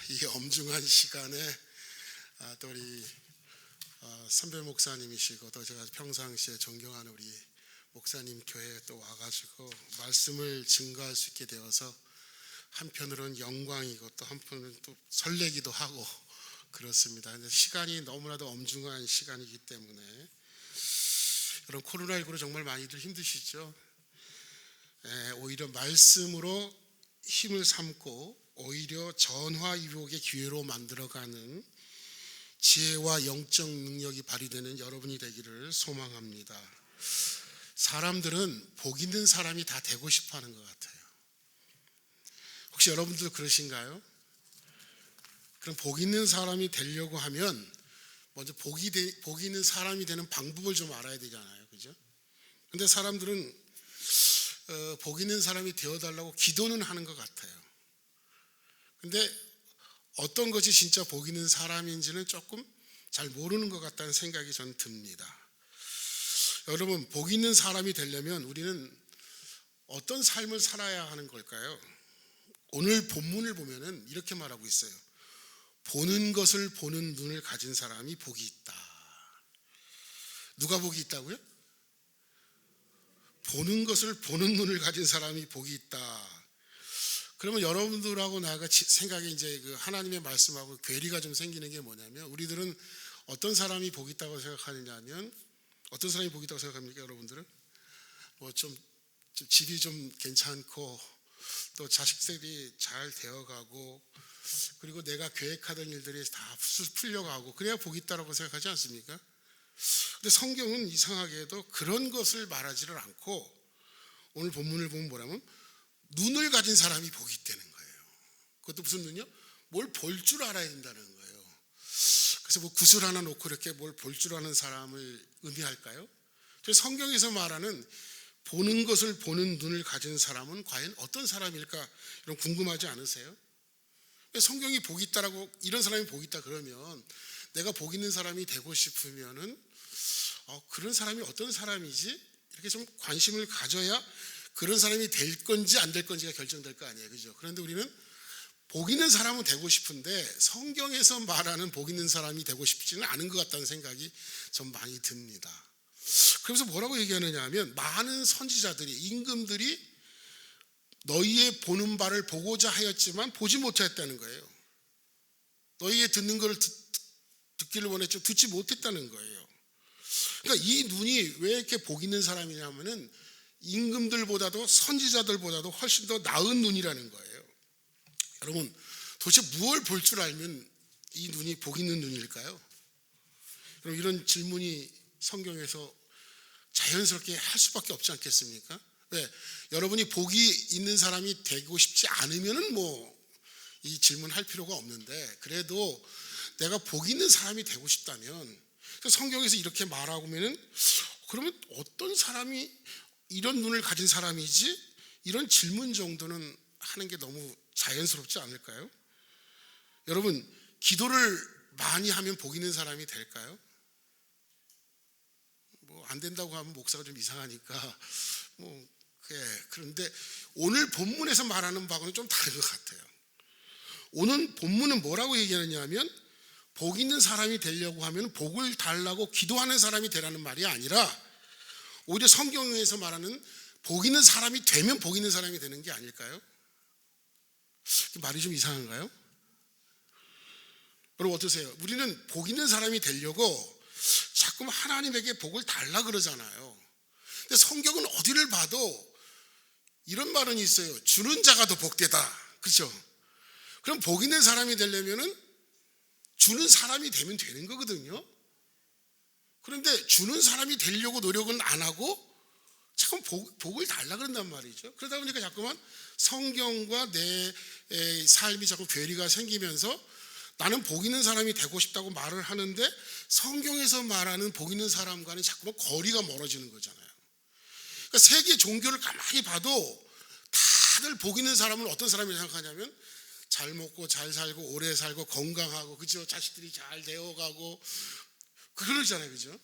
이 엄중한 시간에 또 우리 선배 목사님이시고 또 제가 평상시에 존경하는 우리 목사님 교회에 또 와가지고 말씀을 증거할 수 있게 되어서 한편으로는 영광이고 또 한편으로는 또 설레기도 하고 그렇습니다. 근데 시간이 너무나도 엄중한 시간이기 때문에 여러분 코로나19로 정말 많이들 힘드시죠? 오히려 말씀으로 힘을 삼고 오히려 전화위복의 기회로 만들어가는 지혜와 영적 능력이 발휘되는 여러분이 되기를 소망합니다. 사람들은 복 있는 사람이 다 되고 싶어하는 것 같아요. 혹시 여러분들도 그러신가요? 그럼 복 있는 사람이 되려고 하면 먼저 복 있는 사람이 되는 방법을 좀 알아야 되잖아요, 그죠? 근데 사람들은 복 있는 사람이 되어달라고 기도는 하는 것 같아요. 근데 어떤 것이 진짜 복 있는 사람인지는 조금 잘 모르는 것 같다는 생각이 저는 듭니다. 여러분, 복 있는 사람이 되려면 우리는 어떤 삶을 살아야 하는 걸까요? 오늘 본문을 보면은 이렇게 말하고 있어요. 보는 것을 보는 눈을 가진 사람이 복이 있다. 누가 복이 있다고요? 보는 것을 보는 눈을 가진 사람이 복이 있다. 그러면 여러분들하고 나가 생각에 이제 그 하나님의 말씀하고 괴리가 좀 생기는 게 뭐냐면, 우리들은 어떤 사람이 복이 있다고 생각하느냐면, 어떤 사람이 복이 있다고 생각합니까, 여러분들은? 뭐 좀 집이 좀 괜찮고 또 자식들이 잘 되어가고 그리고 내가 계획하던 일들이 다 풀려가고 그래야 복이 있다고 생각하지 않습니까? 근데 성경은 이상하게도 그런 것을 말하지를 않고 오늘 본문을 보면 뭐라면 눈을 가진 사람이 복이 있다는 거예요. 그것도 무슨 눈이요? 뭘 볼 줄 알아야 된다는 거예요. 그래서 뭐 구슬 하나 놓고 이렇게 뭘 볼 줄 아는 사람을 의미할까요? 성경에서 말하는 보는 것을 보는 눈을 가진 사람은 과연 어떤 사람일까? 이런 궁금하지 않으세요? 성경이 복이 있다라고, 이런 사람이 복이 있다 그러면 내가 복 있는 사람이 되고 싶으면은 그런 사람이 어떤 사람이지? 이렇게 좀 관심을 가져야 그런 사람이 될 건지 안 될 건지가 결정될 거 아니에요, 그죠? 그런데 우리는 복 있는 사람은 되고 싶은데 성경에서 말하는 복 있는 사람이 되고 싶지는 않은 것 같다는 생각이 좀 많이 듭니다. 그래서 뭐라고 얘기하느냐 하면, 많은 선지자들이, 임금들이 너희의 보는 바를 보고자 하였지만 보지 못했다는 거예요. 너희의 듣는 것을 듣기를 원했지만 듣지 못했다는 거예요. 그러니까 이 눈이 왜 이렇게 복 있는 사람이냐면은 임금들보다도 선지자들보다도 훨씬 더 나은 눈이라는 거예요. 여러분, 도대체 무엇을 볼 줄 알면 이 눈이 복 있는 눈일까요? 그럼 이런 질문이 성경에서 자연스럽게 할 수밖에 없지 않겠습니까? 왜? 여러분이 복이 있는 사람이 되고 싶지 않으면은 뭐 이 질문 할 필요가 없는데, 그래도 내가 복 있는 사람이 되고 싶다면 성경에서 이렇게 말하면은 그러면 어떤 사람이 이런 눈을 가진 사람이지? 이런 질문 정도는 하는 게 너무 자연스럽지 않을까요? 여러분, 기도를 많이 하면 복 있는 사람이 될까요? 뭐 안 된다고 하면 목사가 좀 이상하니까 그런데 오늘 본문에서 말하는 바하고는 좀 다른 것 같아요. 오늘 본문은 뭐라고 얘기하느냐 하면, 복 있는 사람이 되려고 하면 복을 달라고 기도하는 사람이 되라는 말이 아니라, 오히려 성경에서 말하는 복 있는 사람이 되면 복 있는 사람이 되는 게 아닐까요? 말이 좀 이상한가요? 여러분 어떠세요? 우리는 복 있는 사람이 되려고 자꾸 하나님에게 복을 달라 그러잖아요. 근데 성경은 어디를 봐도 이런 말은 있어요. 주는 자가 더 복되다. 그렇죠? 그럼 복 있는 사람이 되려면은 주는 사람이 되면 되는 거거든요. 그런데 주는 사람이 되려고 노력은 안 하고 자꾸 복을 달라 그런단 말이죠. 그러다 보니까 자꾸만 성경과 내 삶이 자꾸 괴리가 생기면서 나는 복 있는 사람이 되고 싶다고 말을 하는데 성경에서 말하는 복 있는 사람과는 자꾸만 거리가 멀어지는 거잖아요. 그러니까 세계 종교를 가만히 봐도 다들 복 있는 사람은 어떤 사람이라고 생각하냐면 잘 먹고 잘 살고 오래 살고 건강하고, 그죠? 자식들이 잘 되어가고 그러잖아요, 그죠?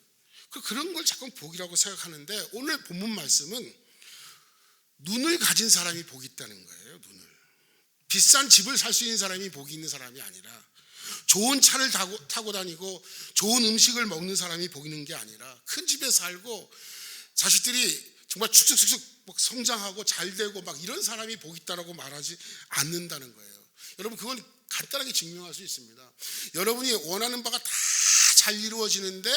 그런 걸 자꾸 복이라고 생각하는데 오늘 본문 말씀은 눈을 가진 사람이 복이 있다는 거예요. 눈을. 비싼 집을 살 수 있는 사람이 복이 있는 사람이 아니라, 좋은 차를 타고 다니고 좋은 음식을 먹는 사람이 복이 있는 게 아니라, 큰 집에 살고 자식들이 정말 축축축축 막 성장하고 잘 되고 막 이런 사람이 복이 있다라고 말하지 않는다는 거예요. 여러분, 그건 간단하게 증명할 수 있습니다. 여러분이 원하는 바가 다 잘 이루어지는데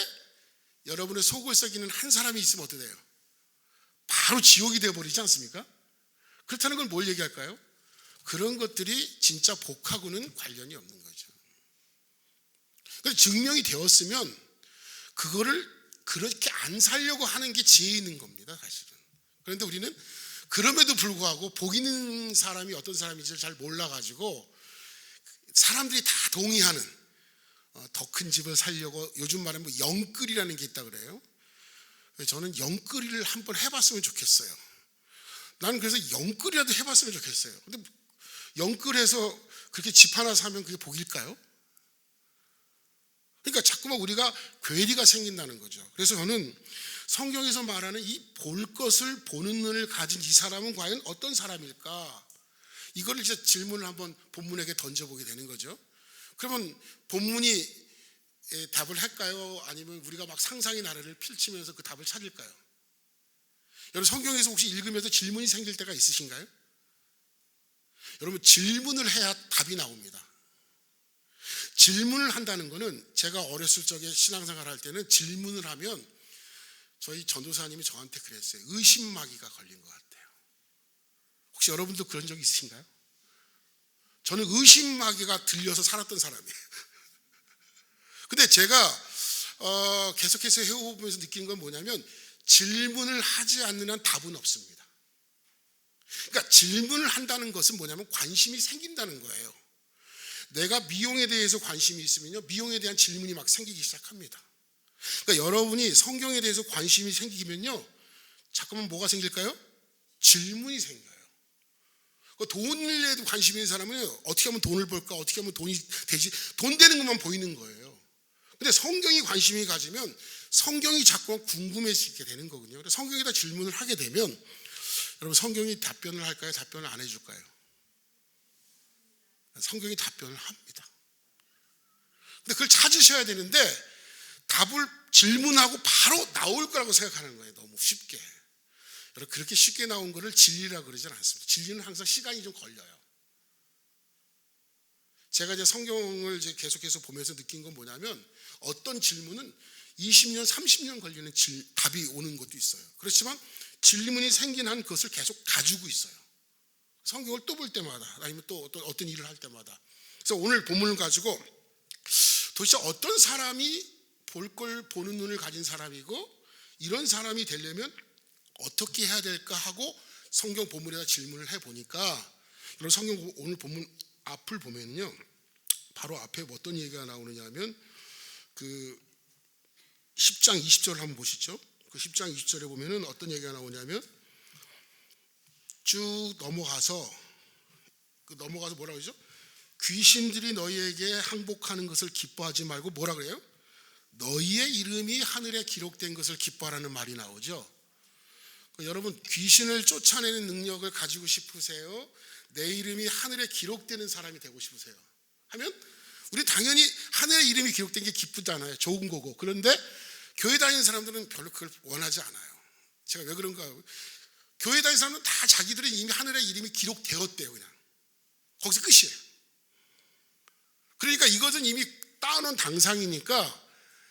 여러분의 속을 썩이는 한 사람이 있으면 어떻게 돼요? 바로 지옥이 되어버리지 않습니까? 그렇다는 건 뭘 얘기할까요? 그런 것들이 진짜 복하고는 관련이 없는 거죠. 그래서 증명이 되었으면 그거를 그렇게 안 살려고 하는 게 지혜 있는 겁니다, 사실은. 그런데 우리는 그럼에도 불구하고 복 있는 사람이 어떤 사람인지 잘 몰라가지고 사람들이 다 동의하는 더 큰 집을 살려고, 요즘 말하면 뭐 영끌이라는 게 있다 그래요. 저는 영끌이를 한번 해봤으면 좋겠어요. 나는 그래서 영끌이라도 해봤으면 좋겠어요. 근데 영끌해서 그렇게 집 하나 사면 그게 복일까요? 그러니까 자꾸만 우리가 괴리가 생긴다는 거죠. 그래서 저는 성경에서 말하는 이 볼 것을 보는 눈을 가진 이 사람은 과연 어떤 사람일까? 이거를 이제 질문을 한번 본문에게 던져보게 되는 거죠. 그러면 본문이 답을 할까요? 아니면 우리가 막 상상의 나래를 펼치면서 그 답을 찾을까요? 여러분, 성경에서 혹시 읽으면서 질문이 생길 때가 있으신가요? 여러분, 질문을 해야 답이 나옵니다. 질문을 한다는 것은, 제가 어렸을 적에 신앙생활 할 때는 질문을 하면 저희 전도사님이 저한테 그랬어요. 의심마귀가 걸린 것 같아요. 혹시 여러분도 그런 적 있으신가요? 저는 의심마귀가 들려서 살았던 사람이에요. 근데 제가 계속해서 해오면서 느끼는 건 뭐냐면, 질문을 하지 않는 한 답은 없습니다. 그러니까 질문을 한다는 것은 뭐냐면 관심이 생긴다는 거예요. 내가 미용에 대해서 관심이 있으면요, 미용에 대한 질문이 막 생기기 시작합니다. 그러니까 여러분이 성경에 대해서 관심이 생기면요, 잠깐만 뭐가 생길까요? 질문이 생겨요. 돈에도 관심이 있는 사람은 어떻게 하면 돈을 벌까, 어떻게 하면 돈이 되지, 돈 되는 것만 보이는 거예요. 근데 성경이 관심이 가지면 성경이 자꾸 궁금해지게 되는 거거든요. 그래서 성경에다 질문을 하게 되면, 여러분, 성경이 답변을 할까요? 답변을 안 해줄까요? 성경이 답변을 합니다. 근데 그걸 찾으셔야 되는데, 답을 질문하고 바로 나올 거라고 생각하는 거예요. 너무 쉽게. 여러분, 그렇게 쉽게 나온 거를 진리라고 그러진 않습니다. 진리는 항상 시간이 좀 걸려요. 제가 이제 성경을 이제 계속해서 보면서 느낀 건 뭐냐면, 어떤 질문은 20년, 30년 걸리는 답이 오는 것도 있어요. 그렇지만 질문이 생긴 한 그것을 계속 가지고 있어요. 성경을 또 볼 때마다, 아니면 또 어떤 일을 할 때마다. 그래서 오늘 본문을 가지고 도대체 어떤 사람이 볼 걸 보는 눈을 가진 사람이고, 이런 사람이 되려면 어떻게 해야 될까 하고 성경 본문에다 질문을 해보니까, 여러분, 성경 오늘 본문 앞을 보면요, 바로 앞에 어떤 얘기가 나오느냐 하면, 그 10장 20절을 한번 보시죠. 그 10장 20절에 보면은 어떤 얘기가 나오냐면, 쭉 넘어가서 뭐라고 그러죠? 귀신들이 너희에게 항복하는 것을 기뻐하지 말고 뭐라 그래요? 너희의 이름이 하늘에 기록된 것을 기뻐하라는 말이 나오죠. 여러분, 귀신을 쫓아내는 능력을 가지고 싶으세요? 내 이름이 하늘에 기록되는 사람이 되고 싶으세요? 하면 우리 당연히 하늘에 이름이 기록된 게 기쁘잖아요. 좋은 거고. 그런데 교회 다니는 사람들은 별로 그걸 원하지 않아요. 제가 왜 그런가? 교회 다니는 사람은 다 자기들은 이미 하늘에 이름이 기록되었대요. 그냥 거기서 끝이에요. 그러니까 이것은 이미 따놓은 당상이니까,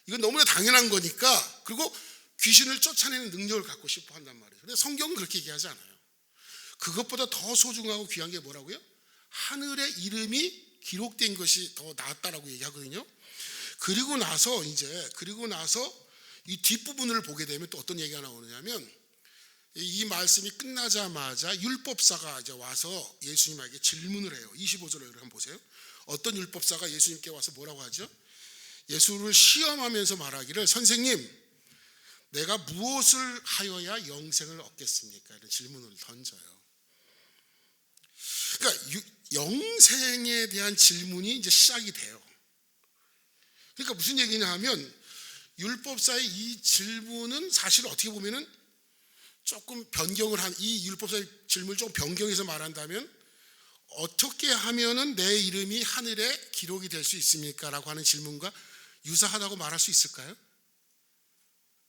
이건 너무나 당연한 거니까, 그리고 귀신을 쫓아내는 능력을 갖고 싶어 한단 말이에요. 근데 성경은 그렇게 얘기하지 않아요. 그것보다 더 소중하고 귀한 게 뭐라고요? 하늘에 이름이 기록된 것이 더 낫다라고 얘기하거든요. 그리고 나서 이 뒷부분을 보게 되면 또 어떤 얘기가 나오느냐면, 이 말씀이 끝나자마자 율법사가 이제 와서 예수님에게 질문을 해요. 25절을 한번 보세요. 어떤 율법사가 예수님께 와서 뭐라고 하죠? 예수를 시험하면서 말하기를, 선생님, 내가 무엇을 하여야 영생을 얻겠습니까? 이런 질문을 던져요. 그러니까 영생에 대한 질문이 이제 시작이 돼요. 그러니까 무슨 얘기냐 하면, 율법사의 이 질문은 사실 어떻게 보면은 조금 변경을 이 율법사의 질문을 좀 변경해서 말한다면, 어떻게 하면은 내 이름이 하늘에 기록이 될 수 있습니까? 라고 하는 질문과 유사하다고 말할 수 있을까요?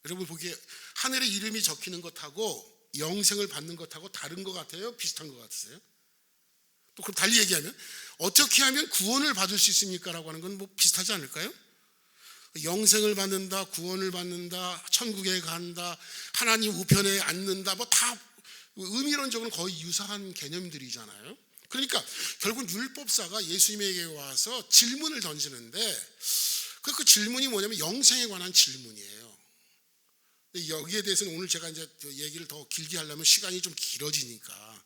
여러분 보기에 하늘에 이름이 적히는 것하고 영생을 받는 것하고 다른 것 같아요? 비슷한 것 같으세요? 또 그럼 달리 얘기하면 어떻게 하면 구원을 받을 수 있습니까? 라고 하는 건 뭐 비슷하지 않을까요? 영생을 받는다, 구원을 받는다, 천국에 간다, 하나님 우편에 앉는다, 뭐 다 의미론적으로는 거의 유사한 개념들이잖아요. 그러니까 결국 율법사가 예수님에게 와서 질문을 던지는데 그 질문이 뭐냐면 영생에 관한 질문이에요. 여기에 대해서는 오늘 제가 이제 얘기를 더 길게 하려면 시간이 좀 길어지니까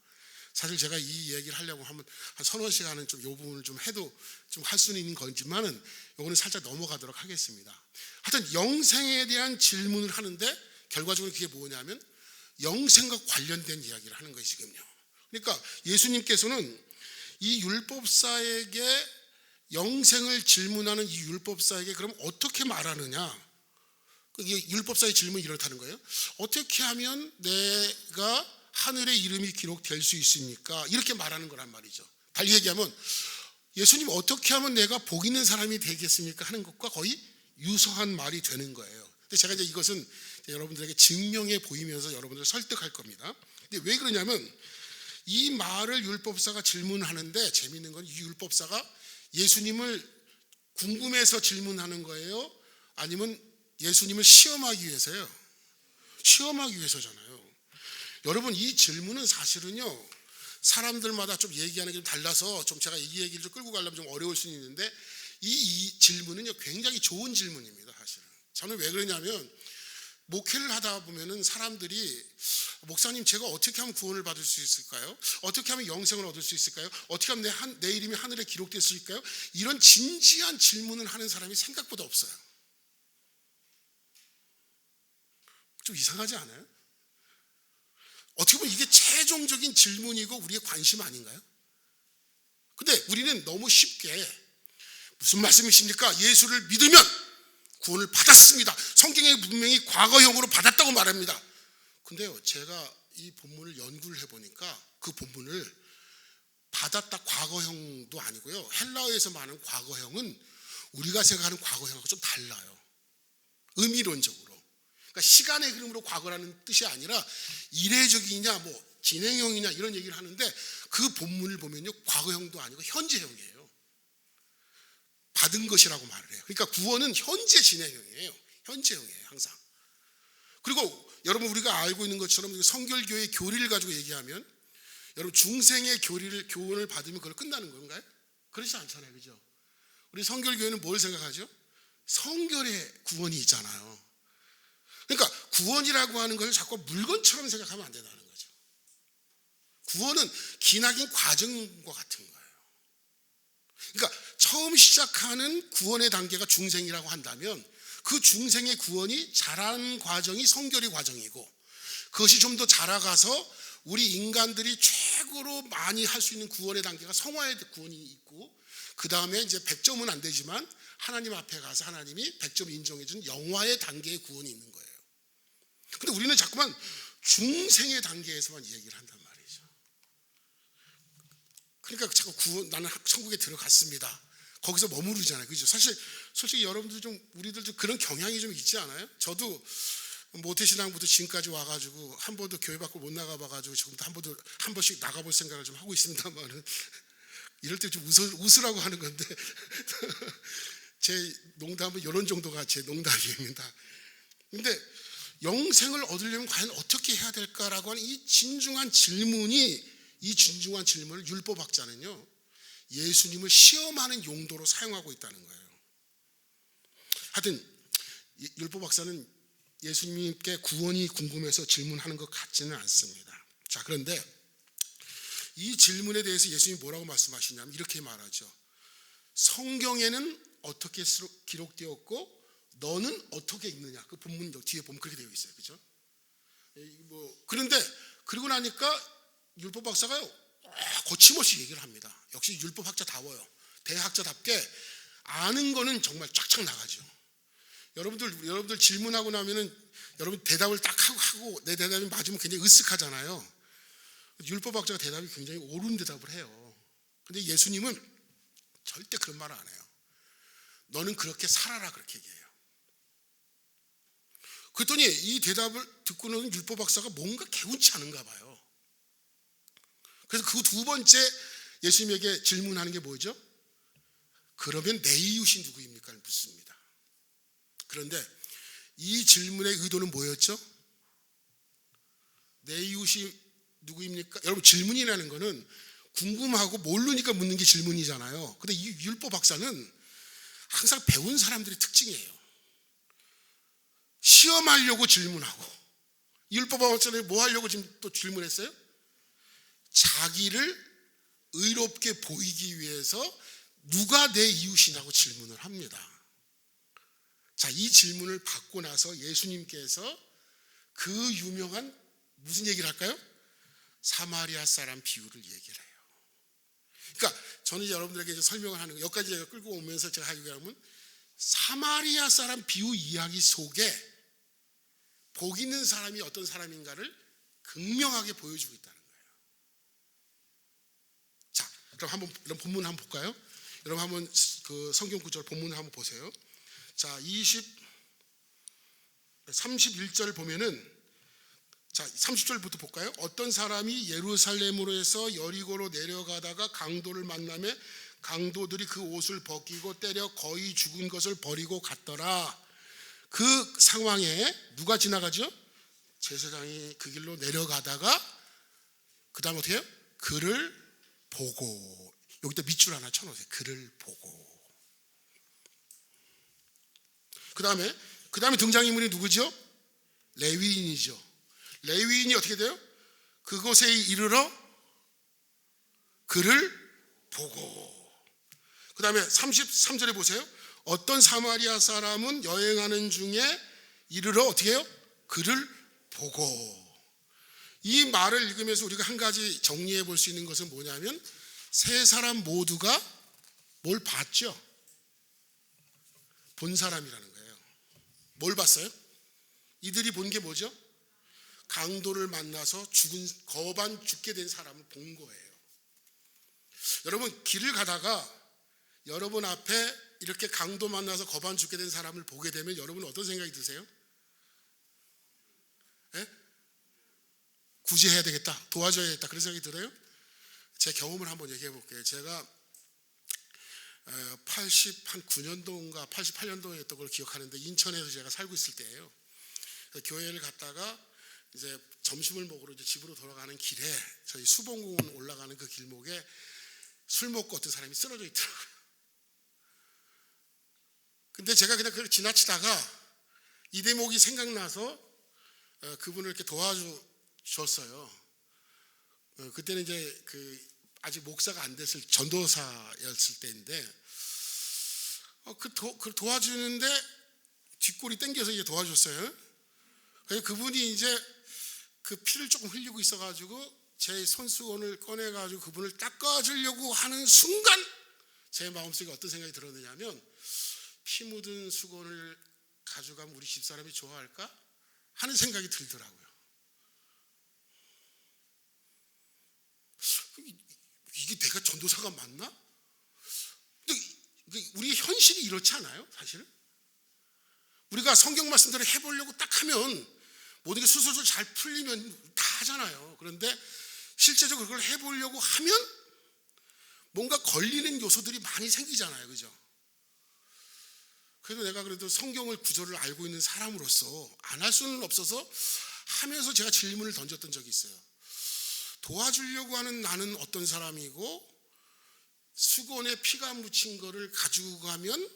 사실 제가 이 얘기를 하려고 하면 한 서너 시간은 좀 이 부분을 좀 해도 좀 할 수는 있는 거지만은 요거는 살짝 넘어가도록 하겠습니다. 하여튼 영생에 대한 질문을 하는데 결과적으로 그게 뭐냐면 영생과 관련된 이야기를 하는 거예요 지금요. 그러니까 예수님께서는 이 율법사에게 영생을 질문하는 이 율법사에게 그럼 어떻게 말하느냐? 이게 율법사의 질문이 이렇다는 거예요. 어떻게 하면 내가 하늘에 이름이 기록될 수 있습니까? 이렇게 말하는 거란 말이죠. 달리 얘기하면 예수님 어떻게 하면 내가 복 있는 사람이 되겠습니까? 하는 것과 거의 유사한 말이 되는 거예요. 근데 제가 이제 이것은 여러분들에게 증명해 보이면서 여러분들을 설득할 겁니다. 근데 왜 그러냐면 이 말을 율법사가 질문하는데 재미있는 건 이 율법사가 예수님을 궁금해서 질문하는 거예요? 아니면 예수님을 시험하기 위해서요? 시험하기 위해서잖아요. 여러분 이 질문은 사실은요 사람들마다 좀 얘기하는 게 좀 달라서 좀 제가 이 얘기를 좀 끌고 가려면 좀 어려울 수는 있는데 이 질문은요 굉장히 좋은 질문입니다. 사실은 저는 왜 그러냐면 목회를 하다 보면은 사람들이 목사님 제가 어떻게 하면 구원을 받을 수 있을까요? 어떻게 하면 영생을 얻을 수 있을까요? 어떻게 하면 내 이름이 하늘에 기록될 수 있을까요? 이런 진지한 질문을 하는 사람이 생각보다 없어요. 좀 이상하지 않아요? 어떻게 보면 이게 최종적인 질문이고 우리의 관심 아닌가요? 근데 우리는 너무 쉽게 무슨 말씀이십니까? 예수를 믿으면 구원을 받았습니다. 성경에 분명히 과거형으로 받았다고 말합니다. 근데요 제가 이 본문을 연구를 해보니까 그 본문을 받았다 과거형도 아니고요 헬라어에서 말하는 과거형은 우리가 생각하는 과거형하고 좀 달라요. 의미론적으로. 그러니까 시간의 흐름으로 과거라는 뜻이 아니라 이례적이냐 뭐 진행형이냐 이런 얘기를 하는데 그 본문을 보면요 과거형도 아니고 현재형이에요. 받은 것이라고 말을 해요. 그러니까 구원은 현재 진행형이에요. 현재형이에요 항상. 그리고 여러분 우리가 알고 있는 것처럼 성결교의 교리를 가지고 얘기하면 여러분 중생의 교훈을 받으면 그걸 끝나는 건가요? 그렇지 않잖아요. 그죠? 우리 성결교회는 뭘 생각하죠? 성결의 구원이 있잖아요. 그러니까 구원이라고 하는 것을 자꾸 물건처럼 생각하면 안 된다는 거죠. 구원은 기나긴 과정과 같은 거예요. 그러니까 처음 시작하는 구원의 단계가 중생이라고 한다면 그 중생의 구원이 자라는 과정이 성결의 과정이고 그것이 좀 더 자라가서 우리 인간들이 최고로 많이 할 수 있는 구원의 단계가 성화의 구원이 있고 그 다음에 이제 100점은 안 되지만 하나님 앞에 가서 하나님이 100점 인정해 준 영화의 단계의 구원이 있는 거예요. 근데 우리는 자꾸만 중생의 단계에서만 얘기를 한단 말이죠. 그러니까 자꾸 나는 천국에 들어갔습니다. 거기서 머무르잖아요. 그죠? 사실 솔직히 여러분들 좀 우리들 좀 그런 경향이 좀 있지 않아요? 저도 모태신앙부터 지금까지 와가지고 한 번도 교회 밖으로 못 나가봐가지고 지금도 한 번씩 나가볼 생각을 좀 하고 있습니다만은 이럴 때 좀 웃으라고 하는 건데 제 농담은 이런 정도가 제 농담입니다. 근데 영생을 얻으려면 과연 어떻게 해야 될까라고 하는 이 진중한 질문을 율법학자는요 예수님을 시험하는 용도로 사용하고 있다는 거예요. 하여튼 율법학자는 예수님께 구원이 궁금해서 질문하는 것 같지는 않습니다. 자, 그런데 이 질문에 대해서 예수님이 뭐라고 말씀하시냐면 이렇게 말하죠. 성경에는 어떻게 기록되었고 너는 어떻게 읽느냐. 그 본문 뒤에 보면 그렇게 되어 있어요. 그죠? 그런데 그러고 나니까 율법 박사가 거침없이 얘기를 합니다. 역시 율법 학자다워요. 대학자답게 아는 거는 정말 쫙쫙 나가죠. 여러분들 질문하고 나면은 여러분 대답을 딱 하고 내 대답이 맞으면 굉장히 으쓱하잖아요. 율법 학자가 대답이 굉장히 옳은 대답을 해요. 근데 예수님은 절대 그런 말 안 해요. 너는 그렇게 살아라, 그렇게 얘기해요. 그랬더니 이 대답을 듣고는 율법 박사가 뭔가 개운치 않은가 봐요. 그래서 그 두 번째 예수님에게 질문하는 게 뭐죠? 그러면 내 이웃이 누구입니까? 묻습니다. 그런데 이 질문의 의도는 뭐였죠? 내 이웃이 누구입니까? 여러분, 질문이라는 거는 궁금하고 모르니까 묻는 게 질문이잖아요. 근데 이 율법 박사는 항상 배운 사람들의 특징이에요. 시험하려고 질문하고. 율법 박사는 뭐 하려고 지금 또 질문했어요? 자기를 의롭게 보이기 위해서 누가 내 이웃이냐고 질문을 합니다. 자, 이 질문을 받고 나서 예수님께서 그 유명한 무슨 얘기를 할까요? 사마리아 사람 비유를 얘기를 해요. 그러니까 저는 여러분들에게 이제 설명을 하는 거, 여기까지 제가 끌고 오면서 제가 하려고 하면 사마리아 사람 비유 이야기 속에 복 있는 사람이 어떤 사람인가를 극명하게 보여주고 있다는 거예요. 자, 그럼 한번 이런 본문 한번 볼까요? 여러분 한번 그 성경 구절 본문을 한번 보세요. 자, 31절 보면은, 자, 30절부터 볼까요? 어떤 사람이 예루살렘으로 해서 여리고로 내려가다가 강도를 만나며 강도들이 그 옷을 벗기고 때려 거의 죽은 것을 버리고 갔더라. 그 상황에 누가 지나가죠? 제사장이 그 길로 내려가다가 그 다음 어떻게 해요? 그를 보고, 여기다 밑줄 하나 쳐놓으세요. 그를 보고. 그 다음에 등장인물이 누구죠? 레위인이죠. 레위인이 어떻게 돼요? 그곳에 이르러 그를 보고. 그 다음에 33절에 보세요. 어떤 사마리아 사람은 여행하는 중에 이르러 어떻게 해요? 그를 보고. 이 말을 읽으면서 우리가 한 가지 정리해 볼 수 있는 것은 뭐냐면, 세 사람 모두가 뭘 봤죠? 본 사람이라는 거예요. 뭘 봤어요? 이들이 본 게 뭐죠? 강도를 만나서 거반 죽게 된 사람을 본 거예요. 여러분, 길을 가다가 여러분 앞에 이렇게 강도 만나서 거반 죽게 된 사람을 보게 되면 여러분 어떤 생각이 드세요? 예? 구제해야 되겠다, 도와줘야 되겠다, 그런 생각이 들어요? 제 경험을 한번 얘기해 볼게요. 제가 89년도인가 88년도였던 걸 기억하는데, 인천에서 제가 살고 있을 때예요. 교회를 갔다가 이제 점심을 먹으러 이제 집으로 돌아가는 길에 저희 수봉공원 올라가는 그 길목에 술 먹고 어떤 사람이 쓰러져 있더라고요. 근데 제가 그냥 그걸 지나치다가 이 대목이 생각나서 그분을 이렇게 도와줬어요. 그때는 이제 아직 목사가 안 됐을 전도사였을 때인데, 그 도와주는데 뒷골이 땡겨서 이제 도와줬어요. 그래서 그분이 이제 그 피를 조금 흘리고 있어가지고 제 손수건을 꺼내가지고 그분을 닦아주려고 하는 순간 제 마음속에 어떤 생각이 들었느냐면, 피 묻은 수건을 가져가면 우리 집사람이 좋아할까? 하는 생각이 들더라고요. 이게 내가 전도사가 맞나? 근데 우리 현실이 이렇지 않아요? 사실은 우리가 성경 말씀대로 해보려고 딱 하면 모든 게 술술술 잘 풀리면 다 하잖아요. 그런데 실제적으로 그걸 해보려고 하면 뭔가 걸리는 요소들이 많이 생기잖아요. 그죠? 그래도 내가 그래도 성경을 구절을 알고 있는 사람으로서 안 할 수는 없어서 하면서 제가 질문을 던졌던 적이 있어요. 도와주려고 하는 나는 어떤 사람이고, 수건에 피가 묻힌 거를 가지고 가면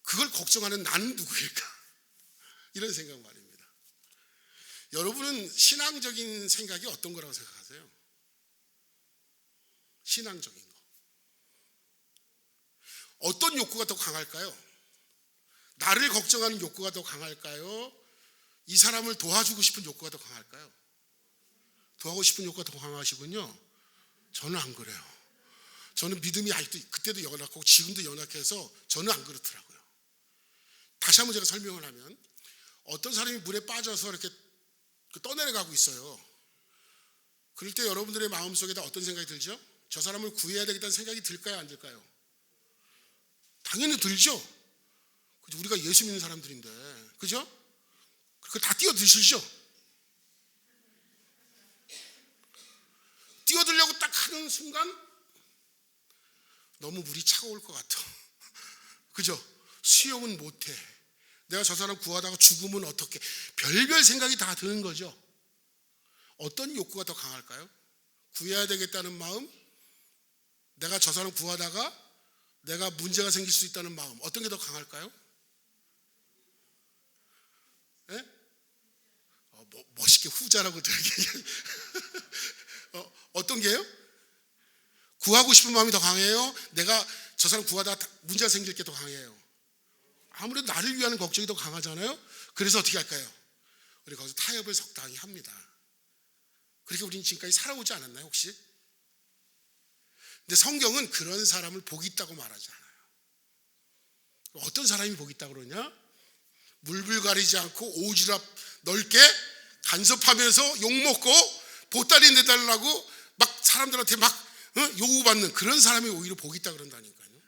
그걸 걱정하는 나는 누구일까? 이런 생각 말입니다. 여러분은 신앙적인 생각이 어떤 거라고 생각하세요? 신앙적인 거. 어떤 욕구가 더 강할까요? 나를 걱정하는 욕구가 더 강할까요? 이 사람을 도와주고 싶은 욕구가 더 강할까요? 도와주고 싶은 욕구가 더 강하시군요. 저는 안 그래요. 저는 믿음이 아직도 그때도 연약하고 지금도 연약해서 저는 안 그렇더라고요. 다시 한번 제가 설명을 하면, 어떤 사람이 물에 빠져서 이렇게 떠내려가고 있어요. 그럴 때 여러분들의 마음속에다 어떤 생각이 들죠? 저 사람을 구해야 되겠다는 생각이 들까요, 안 들까요? 당연히 들죠. 그죠? 우리가 예수 믿는 사람들인데, 그죠? 그거 다 뛰어드시죠? 뛰어들려고 딱 하는 순간 너무 물이 차가울 것 같아. 그죠? 수영은 못해. 내가 저 사람 구하다가 죽으면 어떡해. 별별 생각이 다 드는 거죠. 어떤 욕구가 더 강할까요? 구해야 되겠다는 마음, 내가 저 사람 구하다가 내가 문제가 생길 수 있다는 마음, 어떤 게 더 강할까요? 예? 멋있게 후자라고 들게. 어떤 게요? 구하고 싶은 마음이 더 강해요? 내가 저 사람 구하다가 문제가 생길 게 더 강해요? 아무래도 나를 위한 걱정이 더 강하잖아요. 그래서 어떻게 할까요? 우리 거기서 타협을 적당히 합니다. 그렇게 우리는 지금까지 살아오지 않았나요, 혹시? 근데 성경은 그런 사람을 복이 있다고 말하지 않아요. 어떤 사람이 복이 있다고 그러냐? 물불 가리지 않고 오지랖 넓게 간섭하면서 욕먹고 보따리 내달라고 막 사람들한테 막 요구받는 그런 사람이 오히려 복이 있다 그런다니까요.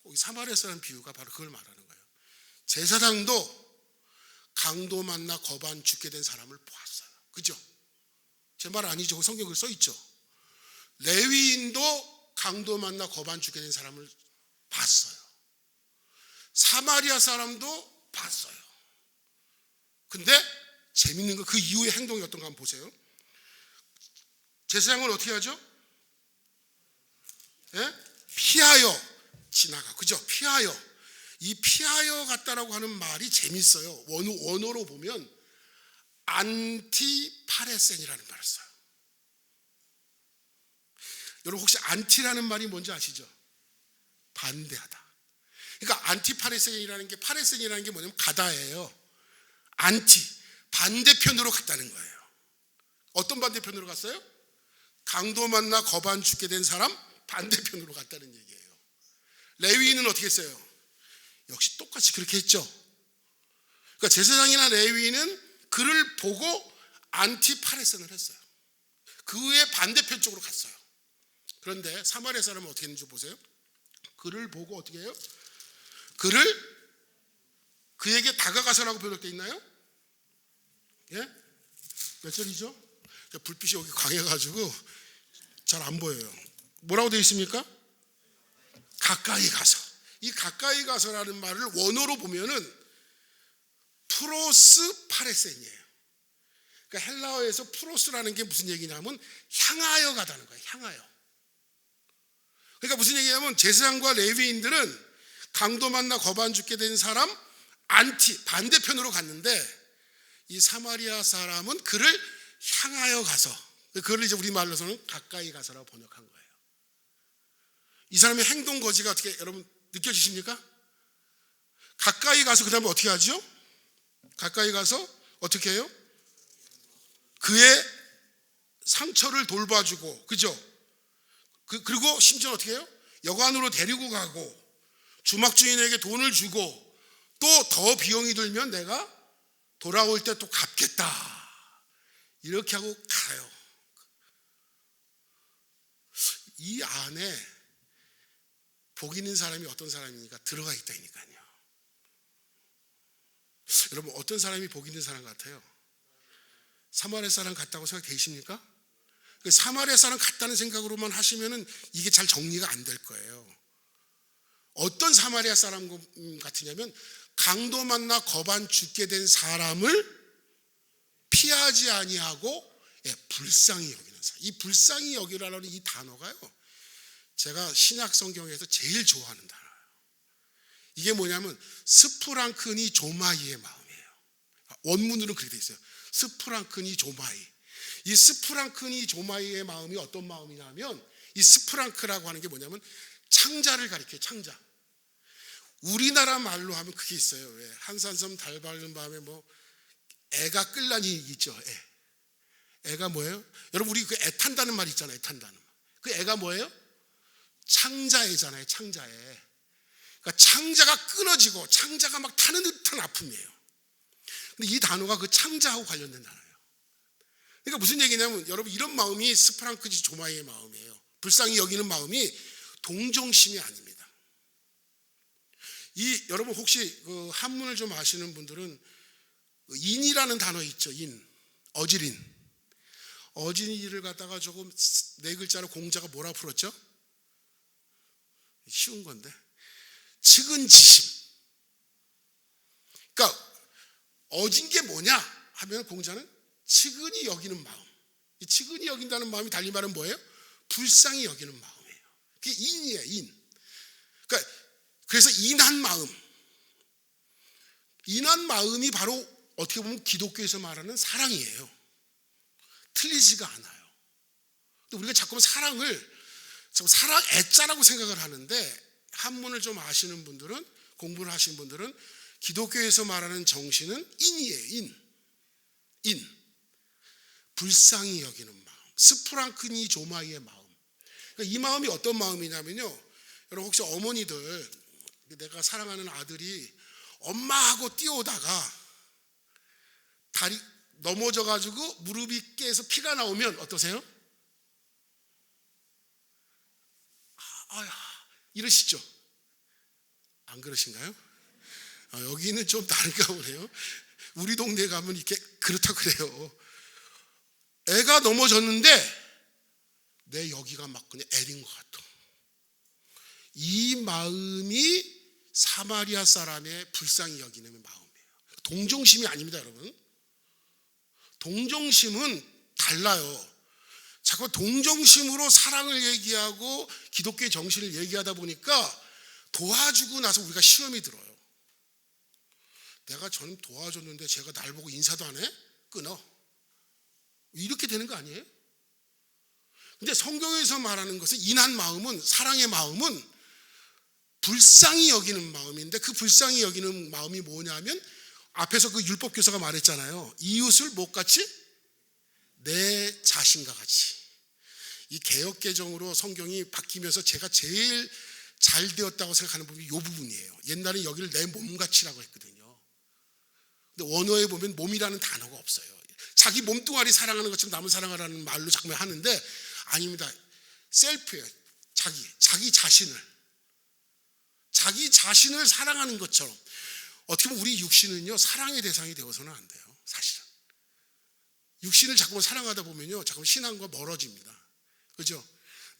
여기 사마리아 사람 비유가 바로 그걸 말하는 거예요. 제사장도 강도 만나 거반 죽게 된 사람을 보았어요. 그죠? 제 말 아니죠. 성경에 써 있죠. 레위인도 강도 만나 거반 죽게 된 사람을 봤어요. 사마리아 사람도 봤어요. 근데 재밌는 건 그 이후의 행동이 어떤가 한번 보세요. 제사장은 어떻게 하죠? 예? 피하여 지나가. 그죠? 피하여. 이 피하여 갔다라고 하는 말이 재밌어요. 원어로 보면 안티파레센이라는 말을 써요. 여러분 혹시 안티라는 말이 뭔지 아시죠? 반대하다. 그러니까 안티파레센이라는 게, 파레센이라는 게 뭐냐면 가다예요. 안티, 반대편으로 갔다는 거예요. 어떤 반대편으로 갔어요? 강도 만나 거반 죽게 된 사람 반대편으로 갔다는 얘기예요. 레위인은 어떻게 했어요? 역시 똑같이 그렇게 했죠. 그러니까 제사장이나 레위인은 그를 보고 안티파레센을 했어요. 그의 반대편 쪽으로 갔어요. 그런데 사마리아 사람은 어떻게 했는지 보세요. 그를 보고 어떻게 해요? 그에게 다가가서라고 번역되어 있나요? 예? 몇 절이죠? 불빛이 여기 강해가지고 잘 안 보여요. 뭐라고 되어 있습니까? 가까이 가서. 이 가까이 가서라는 말을 원어로 보면은 프로스 파레센이에요. 그러니까 헬라어에서 프로스라는 게 무슨 얘기냐면 향하여 가다는 거예요. 향하여. 그러니까 무슨 얘기냐면 제사장과 레위인들은 강도 만나 거반 죽게 된 사람 안티 반대편으로 갔는데 이 사마리아 사람은 그를 향하여 가서, 그걸 이제 우리말로서는 가까이 가서라고 번역한 거예요. 이 사람의 행동 거지가 어떻게 여러분 느껴지십니까? 가까이 가서 그 다음에 어떻게 하죠? 가까이 가서 어떻게 해요? 그의 상처를 돌봐주고, 그죠? 그리고 심지어 어떻게 해요? 여관으로 데리고 가고 주막 주인에게 돈을 주고 또 더 비용이 들면 내가 돌아올 때 또 갚겠다. 이렇게 하고 가요. 이 안에 복 있는 사람이 어떤 사람이니까 들어가 있다니까요. 여러분 어떤 사람이 복 있는 사람 같아요? 사마리아 사람 같다고 생각되십니까? 사마리아 사람 같다는 생각으로만 하시면은 이게 잘 정리가 안 될 거예요. 어떤 사마리아 사람 같으냐면 강도 만나 거반 죽게 된 사람을 피하지 아니하고 불쌍히 여기는 사람. 이 불쌍히 여기라는 이 단어가요, 제가 신약 성경에서 제일 좋아하는 단어예요. 이게 뭐냐면 스프랑크니 조마이의 마음이에요. 원문으로 그렇게 돼 있어요. 스프랑크니 조마이. 이 스프랑크니 조마이의 마음이 어떤 마음이냐면, 이 스프랑크라고 하는 게 뭐냐면 창자를 가리켜요. 창자. 우리나라 말로 하면 그게 있어요. 왜? 한산섬 달 밝은 밤에 뭐 애가 끌라니 있죠. 애가 뭐예요? 여러분 우리 그 애 탄다는 말 있잖아요. 애 탄다는 말. 그 애가 뭐예요? 창자애잖아요. 창자애. 그러니까 창자가 끊어지고 창자가 막 타는 듯한 아픔이에요. 근데 이 단어가 그 창자하고 관련된 단어예요. 그러니까 무슨 얘기냐면 여러분 이런 마음이 스프랑크지 조마이의 마음이에요. 불쌍히 여기는 마음이 동정심이 아닙니다. 여러분 혹시 그 한문을 좀 아시는 분들은 인이라는 단어 있죠. 어질인. 어진이를 갖다가 조금 네 글자로 공자가 뭐라 풀었죠? 쉬운 건데 측은지심. 그러니까 어진 게 뭐냐 하면 공자는 측은히 여기는 마음. 이 측은히 여긴다는 마음이 달리 말은 뭐예요? 불쌍히 여기는 마음이에요. 그게 인이에요. 인. 그러니까 그래서 인한 마음이 바로 어떻게 보면 기독교에서 말하는 사랑이에요. 틀리지가 않아요. 근데 우리가 자꾸 사랑을 사랑 애자라고 생각을 하는데, 한문을 좀 아시는 분들은, 공부를 하시는 분들은 기독교에서 말하는 정신은 인이에요. 인. 불쌍히 여기는 마음. 스프랑크니 조마이의 마음. 그러니까 이 마음이 어떤 마음이냐면요, 여러분 혹시 어머니들, 내가 사랑하는 아들이 엄마하고 뛰어오다가 다리 넘어져가지고 무릎이 깨서 피가 나오면 어떠세요? 이러시죠? 안 그러신가요? 여기는 좀 다른가 보네요. 우리 동네 가면 이렇게 그렇다 그래요. 애가 넘어졌는데 내 여기가 막 그냥 애린 것 같아. 이 마음이 사마리아 사람의 불쌍히 여기는 마음이에요. 동정심이 아닙니다, 여러분. 동정심은 달라요. 자꾸 동정심으로 사랑을 얘기하고 기독교의 정신을 얘기하다 보니까 도와주고 나서 우리가 시험이 들어요. 내가 저는 도와줬는데 제가 날 보고 인사도 안 해? 끊어. 이렇게 되는 거 아니에요? 근데 성경에서 말하는 것은 인한 마음은, 사랑의 마음은 불쌍히 여기는 마음인데, 그 불쌍히 여기는 마음이 뭐냐면 앞에서 그 율법 교사가 말했잖아요. 이웃을 뭐같이? 내 자신과 같이. 이 개역 개정으로 성경이 바뀌면서 제가 제일 잘 되었다고 생각하는 부분이 이 부분이에요. 옛날에 여기를 내 몸같이라고 했거든요. 근데 원어에 보면 몸이라는 단어가 없어요. 자기 몸뚱아리 사랑하는 것처럼 남을 사랑하라는 말로 자꾸만 하는데 아닙니다. 셀프예요. 자기 자신을 사랑하는 것처럼. 어떻게 보면 우리 육신은요, 사랑의 대상이 되어서는 안 돼요. 사실은 육신을 자꾸 사랑하다 보면요, 자꾸 신앙과 멀어집니다. 그죠?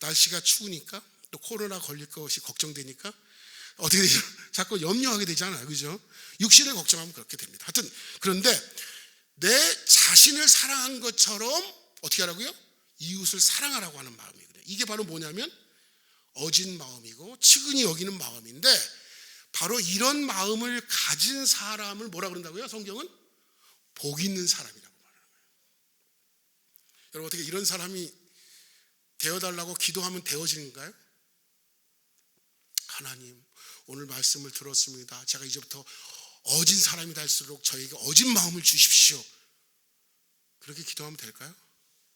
날씨가 추우니까, 또 코로나 걸릴 것이 걱정되니까 어떻게 되죠? 자꾸 염려하게 되잖아요. 그죠? 육신을 걱정하면 그렇게 됩니다. 하여튼 그런데 내 자신을 사랑한 것처럼 어떻게 하라고요? 이웃을 사랑하라고 하는 마음이거든요. 이게 바로 뭐냐면 어진 마음이고 측은히 여기는 마음인데, 바로 이런 마음을 가진 사람을 뭐라 그런다고요? 성경은 복 있는 사람이라고 말하는 거예요. 여러분 어떻게 이런 사람이 되어달라고 기도하면 되어지는가요? 하나님, 오늘 말씀을 들었습니다. 제가 이제부터 어진 사람이 될수록 저에게 어진 마음을 주십시오. 그렇게 기도하면 될까요?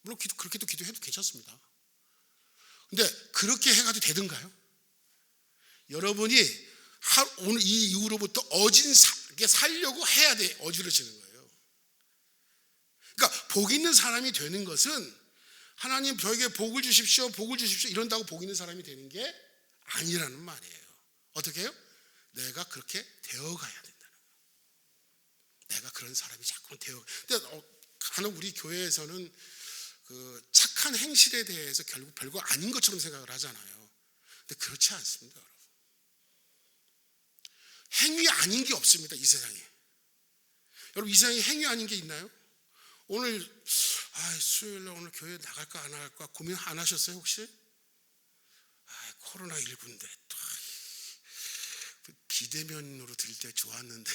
물론 그렇게도 기도해도 괜찮습니다. 근데 그렇게 해가지고 되던가요? 여러분이 오늘 이 이후로부터 어진게 살려고 해야 돼. 어지러지는 거예요. 그러니까 복 있는 사람이 되는 것은 하나님 저에게 복을 주십시오 이런다고 복 있는 사람이 되는 게 아니라는 말이에요. 어떻게 해요? 내가 그렇게 되어가야 된다는 거예요. 내가 그런 사람이 자꾸 근데 간혹 우리 교회에서는 그 착한 행실에 대해서 결국 별거 아닌 것처럼 생각을 하잖아요. 근데 그렇지 않습니다, 여러분. 행위 아닌 게 없습니다, 이 세상에. 여러분, 이 세상에 행위 아닌 게 있나요? 오늘 수요일날 오늘 교회 나갈까 안 나갈까 고민 안 하셨어요 혹시? 코로나19인데 또 비대면으로 드릴 때 좋았는데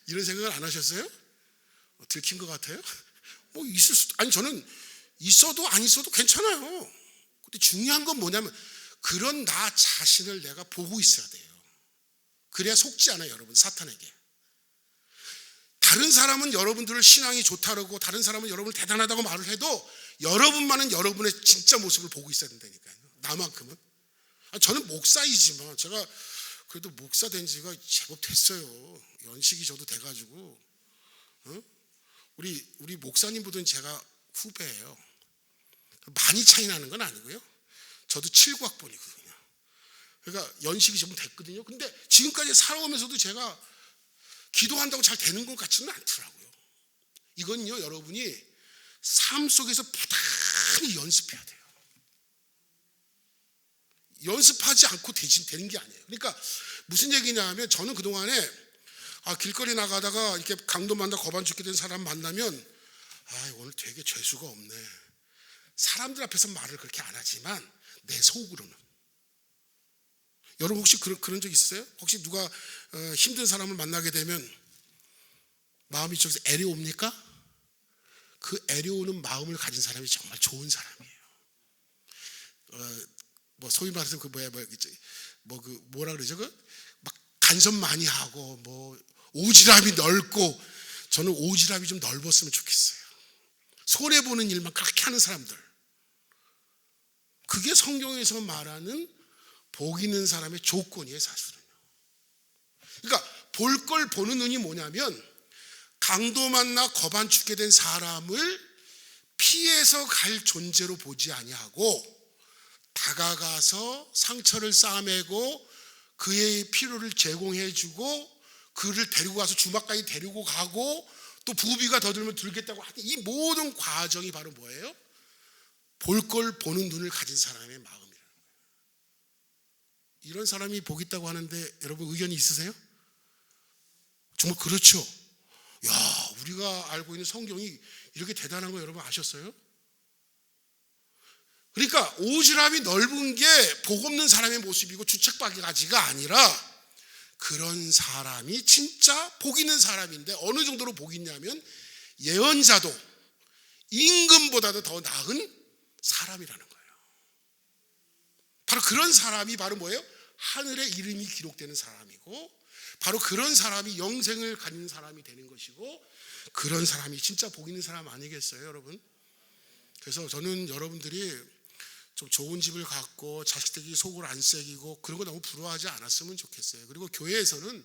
이런 생각을 안 하셨어요? 들킨 것 같아요? 뭐 있을 수도, 아니 저는 있어도 안 있어도 괜찮아요. 근데 중요한 건 뭐냐면 그런 나 자신을 내가 보고 있어야 돼요. 그래야 속지 않아요, 여러분, 사탄에게. 다른 사람은 여러분들을 신앙이 좋다고, 다른 사람은 여러분을 대단하다고 말을 해도 여러분만은 여러분의 진짜 모습을 보고 있어야 된다니까요. 나만큼은. 저는 목사이지만 제가 그래도 목사 된 지가 제법 됐어요. 연식이 저도 돼가지고. 우리 목사님보다는 제가 후배예요. 많이 차이 나는 건 아니고요. 저도 79학번이거든요. 그러니까 연식이 좀 됐거든요. 근데 지금까지 살아오면서도 제가 기도한다고 잘 되는 것 같지는 않더라고요. 이건요, 여러분이 삶 속에서 부단히 연습해야 돼요. 연습하지 않고 되는 게 아니에요. 그러니까 무슨 얘기냐 하면, 저는 그동안에 길거리 나가다가 이렇게 강도 만나 거반 죽게 된 사람 만나면 오늘 되게 재수가 없네. 사람들 앞에서 말을 그렇게 안 하지만 내 속으로는. 여러분 혹시 그런 적 있어요? 혹시 누가 힘든 사람을 만나게 되면 마음이 저기서 애려옵니까? 그 애려오는 마음을 가진 사람이 정말 좋은 사람이에요. 소위 말해서 뭐라 그러죠? 막 간섭 많이 하고 오지랖이 넓고, 저는 오지랖이 좀 넓었으면 좋겠어요. 손해 보는 일만 그렇게 하는 사람들. 그게 성경에서 말하는 복 있는 사람의 조건이에요, 사실은요. 그러니까 볼 걸 보는 눈이 뭐냐면, 강도 만나 거반 죽게 된 사람을 피해서 갈 존재로 보지 아니하고 다가가서 상처를 싸매고 그의 필요를 제공해주고 그를 데리고 가서 주막까지 데리고 가고 또 부비가 더 들면 들겠다고 하는 이 모든 과정이 바로 뭐예요? 볼 걸 보는 눈을 가진 사람의 마음이라는 거예요. 이런 사람이 복 있다고 하는데 여러분 의견이 있으세요? 정말 그렇죠. 야, 우리가 알고 있는 성경이 이렇게 대단한 거 여러분 아셨어요? 그러니까 오지랖이 넓은 게 복 없는 사람의 모습이고 주책바가지가 아니라, 그런 사람이 진짜 복 있는 사람인데, 어느 정도로 복 있냐면 예언자도 임금보다도 더 나은 사람이라는 거예요. 바로 그런 사람이 바로 뭐예요? 하늘에 이름이 기록되는 사람이고, 바로 그런 사람이 영생을 가진 사람이 되는 것이고, 그런 사람이 진짜 복 있는 사람 아니겠어요, 여러분? 그래서 저는 여러분들이 좀 좋은 집을 갖고 자식들이 속을 안 새기고 그런 거 너무 부러워하지 않았으면 좋겠어요. 그리고 교회에서는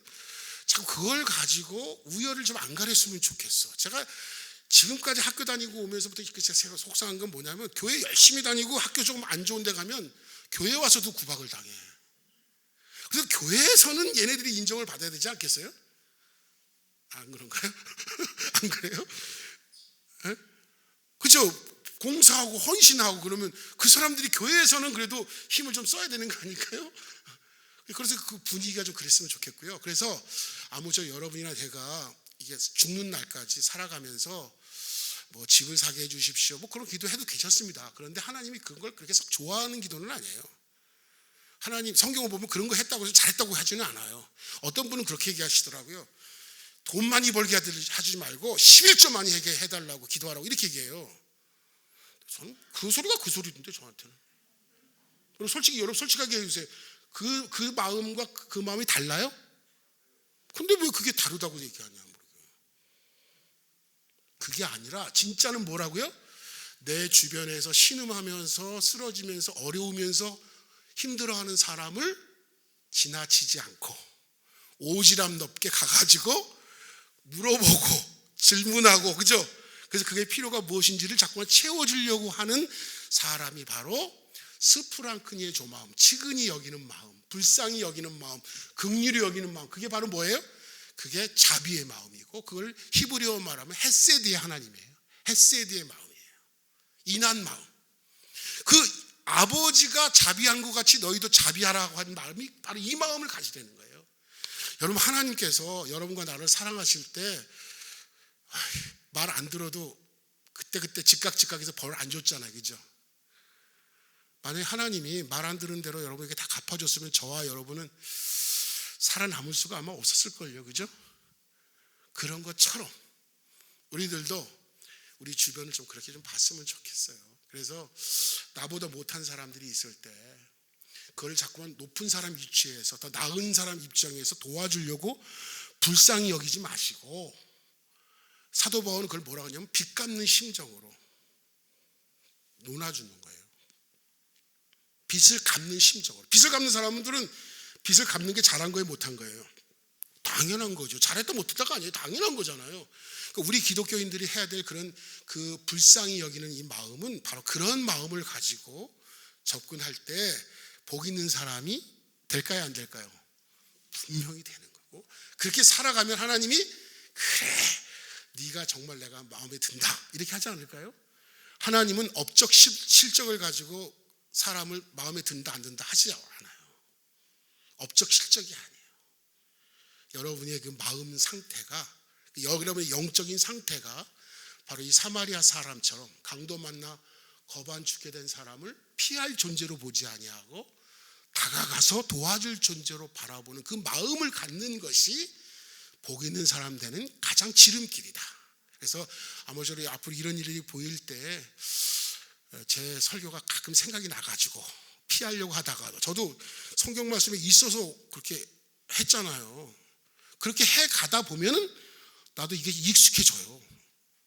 자꾸 그걸 가지고 우열을 좀 안 가렸으면 좋겠어. 제가 지금까지 학교 다니고 오면서부터 제가 속상한 건 뭐냐면, 교회 열심히 다니고 학교 조금 안 좋은 데 가면 교회 와서도 구박을 당해. 그래서 교회에서는 얘네들이 인정을 받아야 되지 않겠어요? 안 그런가요? 안 그래요? 네? 그죠? 공사하고 헌신하고 그러면 그 사람들이 교회에서는 그래도 힘을 좀 써야 되는 거 아닐까요? 그래서 그 분위기가 좀 그랬으면 좋겠고요. 그래서 아무쪼록 여러분이나 제가 이게 죽는 날까지 살아가면서 집을 사게 해주십시오, 그런 기도해도 괜찮습니다. 그런데 하나님이 그걸 그렇게 썩 좋아하는 기도는 아니에요. 하나님 성경을 보면 그런 거 했다고 해서 잘했다고 하지는 않아요. 어떤 분은 그렇게 얘기하시더라고요. 돈 많이 벌게 하지 말고 11조 많이 해달라고 기도하라고 이렇게 얘기해요. 저는 그 소리가 그 소리인데, 저한테는. 그럼 솔직히 여러분 솔직하게 해주세요. 그 마음과 그 마음이 달라요? 근데 왜 그게 다르다고 얘기하냐 모르겠어요. 그게 아니라 진짜는 뭐라고요? 내 주변에서 신음하면서 쓰러지면서 어려우면서 힘들어하는 사람을 지나치지 않고 오지랖 넓게 가가지고 물어보고 질문하고, 그죠? 그래서 그게 필요가 무엇인지를 자꾸만 채워주려고 하는 사람이 바로 스프랑크니의 조마음, 측은히 여기는 마음, 불쌍히 여기는 마음, 긍휼히 여기는 마음, 그게 바로 뭐예요? 그게 자비의 마음이고, 그걸 히브리어 말하면 헤세드의 하나님이에요. 헤세드의 마음이에요. 인한 마음. 그 아버지가 자비한 것 같이 너희도 자비하라고 한 마음이 바로 이 마음을 가지게 되는 거예요. 여러분, 하나님께서 여러분과 나를 사랑하실 때 말 안 들어도 그때 즉각에서 벌 안 줬잖아요, 그죠? 만약에 하나님이 말 안 들은 대로 여러분에게 다 갚아줬으면 저와 여러분은 살아남을 수가 아마 없었을걸요, 그죠? 그런 것처럼 우리들도 우리 주변을 좀 그렇게 좀 봤으면 좋겠어요. 그래서 나보다 못한 사람들이 있을 때 그걸 자꾸만 높은 사람 위치에서 더 나은 사람 입장에서 도와주려고 불쌍히 여기지 마시고, 사도 바울은 그걸 뭐라고 하냐면 빚 갚는 심정으로 논아주는 거예요. 빚을 갚는 심정으로. 빚을 갚는 사람들은 빚을 갚는 게 잘한 거예요, 못한 거예요? 다 당연한 거죠. 잘했다 못했다가 아니에요. 당연한 거잖아요. 그러니까 우리 기독교인들이 해야 될 그런 그 불쌍히 여기는 이 마음은 바로 그런 마음을 가지고 접근할 때 복 있는 사람이 될까요, 안 될까요? 분명히 되는 거고, 그렇게 살아가면 하나님이 그래, 네가 정말 내가 마음에 든다 이렇게 하지 않을까요? 하나님은 업적 실적을 가지고 사람을 마음에 든다 안 든다 하지 않아요. 업적 실적이 아니에요. 여러분의 그 마음 상태가, 여러분의 영적인 상태가 바로 이 사마리아 사람처럼 강도 만나 거반 죽게 된 사람을 피할 존재로 보지 아니하고 다가가서 도와줄 존재로 바라보는 그 마음을 갖는 것이 복 있는 사람 되는 가장 지름길이다. 그래서 아마 저리 앞으로 이런 일이 보일 때 제 설교가 가끔 생각이 나가지고 피하려고 하다가도, 저도 성경 말씀에 있어서 그렇게 했잖아요. 그렇게 해 가다 보면은 나도 이게 익숙해져요.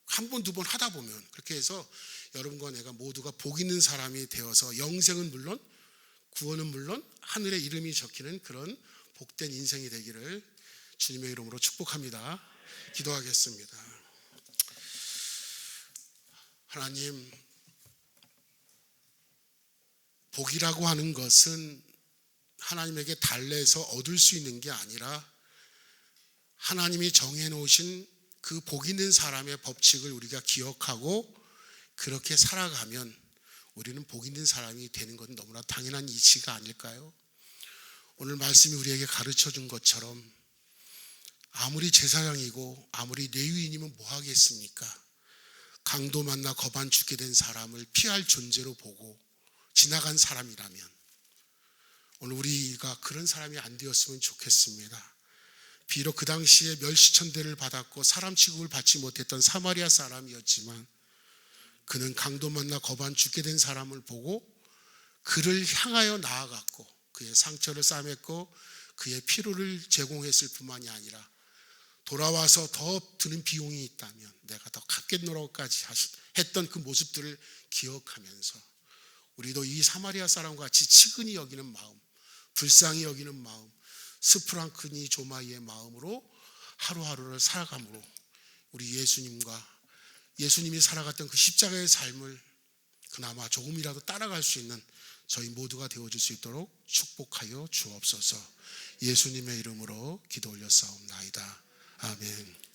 한 번, 두 번 하다 보면. 그렇게 해서 여러분과 내가 모두가 복 있는 사람이 되어서 영생은 물론, 구원은 물론 하늘에 이름이 적히는 그런 복된 인생이 되기를 주님의 이름으로 축복합니다. 기도하겠습니다. 하나님, 복이라고 하는 것은 하나님에게 달래서 얻을 수 있는 게 아니라 하나님이 정해놓으신 그 복 있는 사람의 법칙을 우리가 기억하고 그렇게 살아가면 우리는 복 있는 사람이 되는 것은 너무나 당연한 이치가 아닐까요? 오늘 말씀이 우리에게 가르쳐 준 것처럼 아무리 제사장이고 아무리 레위인이면 뭐 하겠습니까? 강도 만나 거반 죽게 된 사람을 피할 존재로 보고 지나간 사람이라면 오늘 우리가 그런 사람이 안 되었으면 좋겠습니다. 비록 그 당시에 멸시천대를 받았고 사람 취급을 받지 못했던 사마리아 사람이었지만 그는 강도 만나 거반 죽게 된 사람을 보고 그를 향하여 나아갔고 그의 상처를 싸맸고 그의 피로를 제공했을 뿐만이 아니라 돌아와서 더 드는 비용이 있다면 내가 더 갚겠노라고까지 했던 그 모습들을 기억하면서 우리도 이 사마리아 사람과 같이 치근히 여기는 마음, 불쌍히 여기는 마음, 스프랑크니 조마이의 마음으로 하루하루를 살아감으로 우리 예수님이 살아갔던 그 십자가의 삶을 그나마 조금이라도 따라갈 수 있는 저희 모두가 되어줄 수 있도록 축복하여 주옵소서. 예수님의 이름으로 기도 올렸사옵나이다. 아멘.